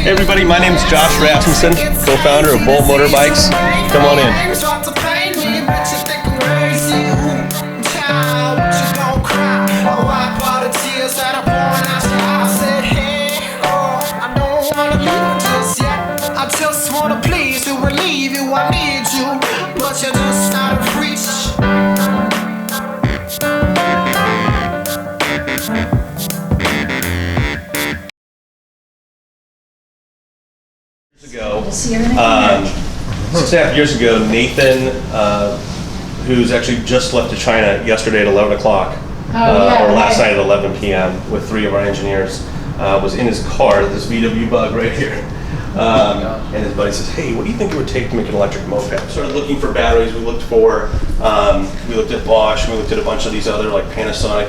Hey everybody, my name is Josh Rasmussen, co-founder of Bolt Motorbikes. Come on in. I just wanna please you, relieve you, I need you, but you're just out of reach. Ago, 6.5 years ago, Nathan, who's actually just left to China yesterday at 11 o'clock, or last night at 11 p.m. with 3 of our engineers, was in his car, this VW Bug right here. And his buddy says, hey, what do you think it would take to make an electric moped? Started looking for batteries. We looked at Bosch, we looked at a bunch of these other like Panasonic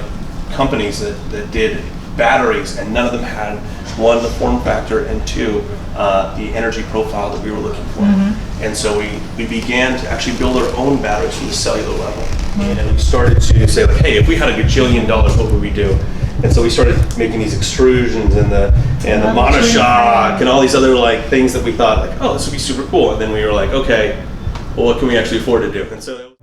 companies that did batteries, and none of them had, 1, the form factor, and 2, the energy profile that we were looking for. And so we began to actually build our own batteries from the cellular level. And we started to say, like, hey, if we had $1 gajillion, what would we do? And so we started making these extrusions and the monoshock and all these other like things that we thought, like, oh, this would be super cool. And then we were like, okay, well, what can we actually afford to do? And so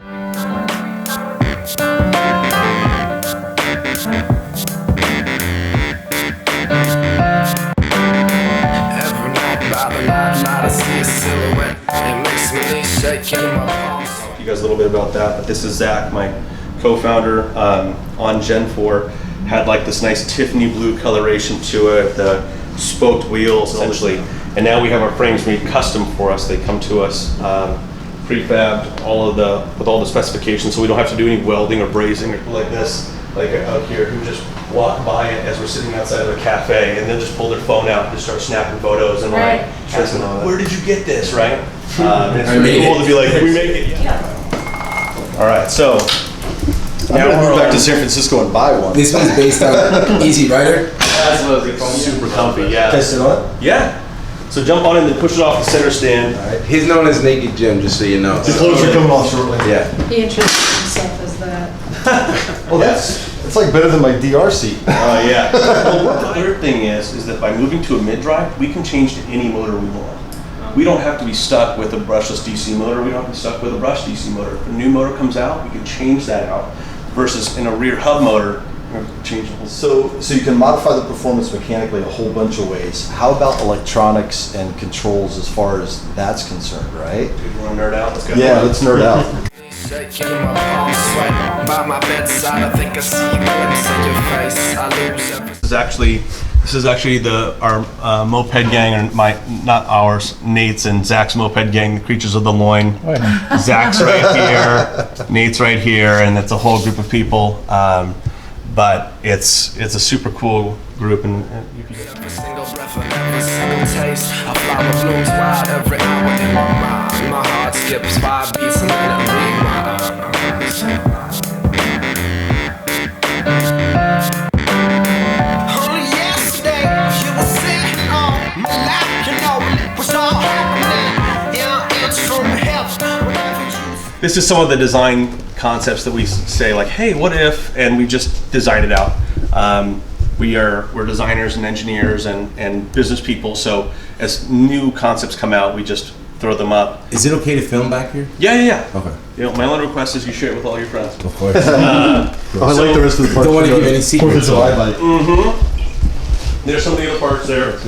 you guys a little bit about that, but this is Zach, my co-founder. On Gen 4 had like this nice Tiffany blue coloration to it, the spoked wheels essentially, and now we have our frames made custom for us. They come to us prefabbed, with all the specifications, so we don't have to do any welding or brazing or like this, like out here, who just walk by it as we're sitting outside of a cafe and then just pull their phone out and just start snapping photos and like, where did you get this, right? It's really cool to be like, we make it. All right, so now we're going back to San Francisco and buy one. This one's based on Easy Rider. That's what it's super comfy, yeah. Test it on? Yeah. So jump on and then push it off the center stand. All right. He's known as Naked Jim, just so you know. The clothes are coming off shortly. Yeah. He introduced himself as that. Well, it's like better than my DR seat. Oh yeah. Well, the other thing is that by moving to a mid-drive, we can change to any motor we want. We don't have to be stuck with a brushless DC motor. We don't have to be stuck with a brushed DC motor. If a new motor comes out, we can change that out. Versus in a rear hub motor, changeable. So you can modify the performance mechanically a whole bunch of ways. How about electronics and controls as far as that's concerned, right? Do you want to nerd out? Let's go. Yeah, let's nerd out. This is actually our moped gang, or not ours, Nate's and Zach's moped gang, the Creatures of the Loin. Zach's right here, Nate's right here, and it's a whole group of people. But it's a super cool group, and you can. Every single breath of every single taste, a flower blooms wild every hour in my mind. My heart skips 5 beats and then it rewinds. This is some of the design concepts that we say, like, hey, what if, and we just designed it out. We're designers and engineers and business people, so as new concepts come out, we just throw them up. Is it okay to film back here? Yeah. Okay. You know, my only request is you share it with all your friends. Of course. I like the rest of the parts. Don't want to give any secrets. There's some of the other parts there.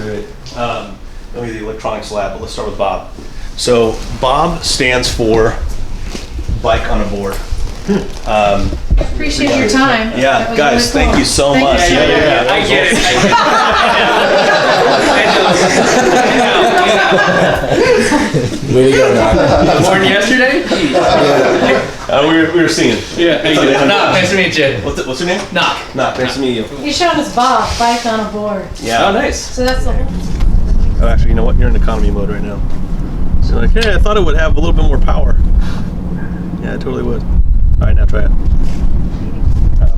Let me do the electronics lab, but let's start with Bob. So Bob stands for Bike on a Board. Appreciate your time. Yeah, guys, really cool. thank you so much. Yeah. I get it. Way to go, Doc. Born yesterday? We were singing. Yeah. Knock, nice to meet you. What's your name? Knock. Knock, nice to meet you. He's showing us Bob, Bike on a Board. Yeah. Oh, nice. So that's the whole. Oh, actually, you know what? You're in economy mode right now. So like, hey, I thought it would have a little bit more power. Yeah, it totally would. All right, now try it.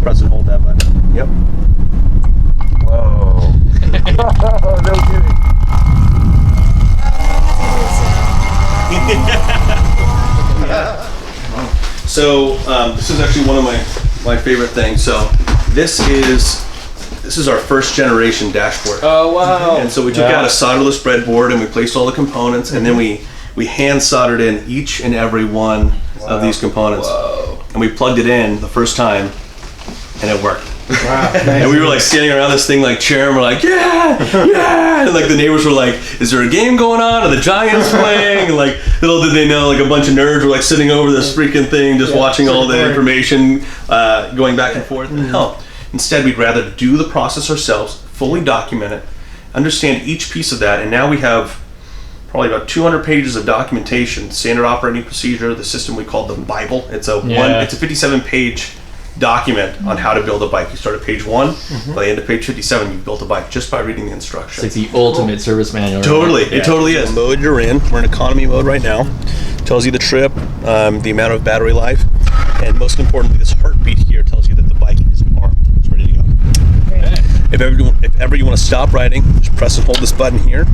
Press and hold that button. Yep. Whoa. No kidding. So this is actually one of my favorite things. So this is this is our first generation dashboard. Oh wow. And so we took out a solderless breadboard and we placed all the components, and then we hand soldered in each and every one of these components. Whoa. And we plugged it in the first time, and it worked. Wow. And we were like standing around this thing like cheering, we're like, yeah, yeah, and like the neighbors were like, is there a game going on? Are the Giants playing? And like little did they know, like a bunch of nerds were like sitting over this freaking thing, just watching all the information going back and forth. No, instead we'd rather do the process ourselves, fully document it, understand each piece of that, and now we have probably about 200 pages of documentation, standard operating procedure, the system we call the Bible. It's a 57-page document on how to build a bike. You start at page 1, by the end of page 57, you've built a bike just by reading the instructions. It's like the ultimate service manual. Totally, it totally is. Mode you're in, we're in economy mode right now. Tells you the trip, the amount of battery life, and most importantly, this heartbeat here tells you that the bike is armed. It's ready to go. If ever you want to stop riding, just press and hold this button here.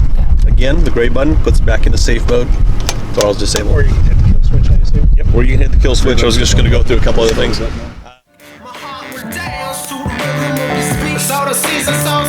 Again, the gray button puts it back into safe mode. Throttle's disabled. Or you can hit the kill switch, I assume. Yep, or you can hit the kill switch. I was just going to go through a couple other things. My heart will dance to the rhythm of your speech. So the season's so